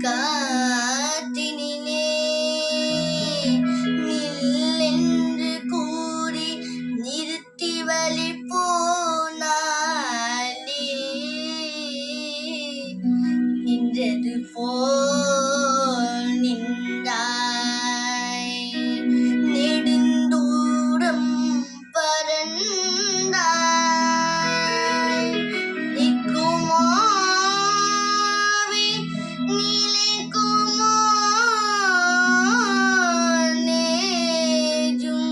காற்றினிலே நில்லென்று கூறி நிறுத்தி வழி போனாலே நின்றது போல் நின்றாய் நெடுந்தூரம் பறந்தாய் நிற்குமாவே நிலைக்குமோ நேஜும்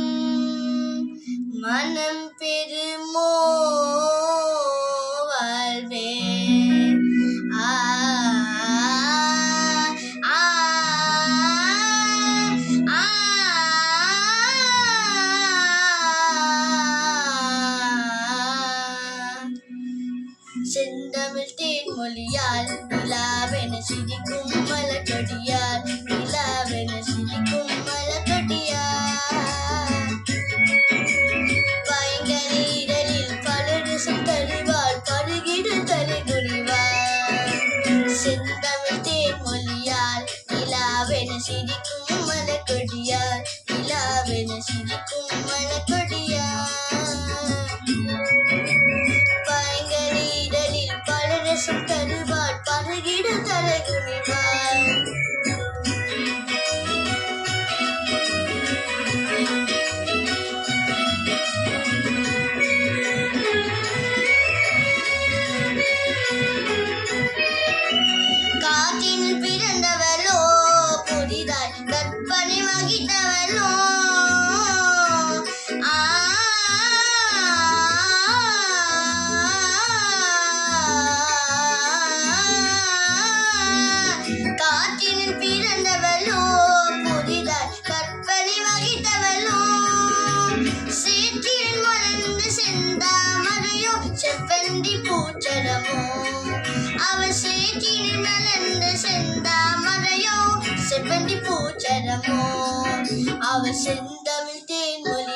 மனம் பெறுமோ வாழ்வே ஆ ஆ ஆ செந்தமிழ் தேன்மொழியால் நிலாவென சிரிக்கும் மலக்கொடியால் நிலாவென சிரிக்கும் மலக்கொடியால் பயங்கரீடலில் பலரசம் தருவாள் பருகிடு தலைகுனிவாள் செந்தமிழ் தேன்மொழியால் நிலாவென சிரிக்கும் மலக்கொடியால் நிலாவென சிரிக்கும் மலக்கொடியால் பயங்கரீடலில் பலரசம் தருவாள் பருகிடு தலைகுனிவாள் காற்றினில் பிறந்தவளோ புதிதாய் கற்பனை வகித்தவளோ காற்றினில் பிறந்தவளோ புதிதாய் கற்பனை வகித்தவளோ சேற்றில் மலர்ந்து செந்தாமரையோ செவ்வந்தி பூச்சரமோ அவள் சேற்றில் மலர்ந்து செந்தாமரையோ செவ்வந்தி பூச்சரமோ அவள் செந்தமிழ் தேன்மொழி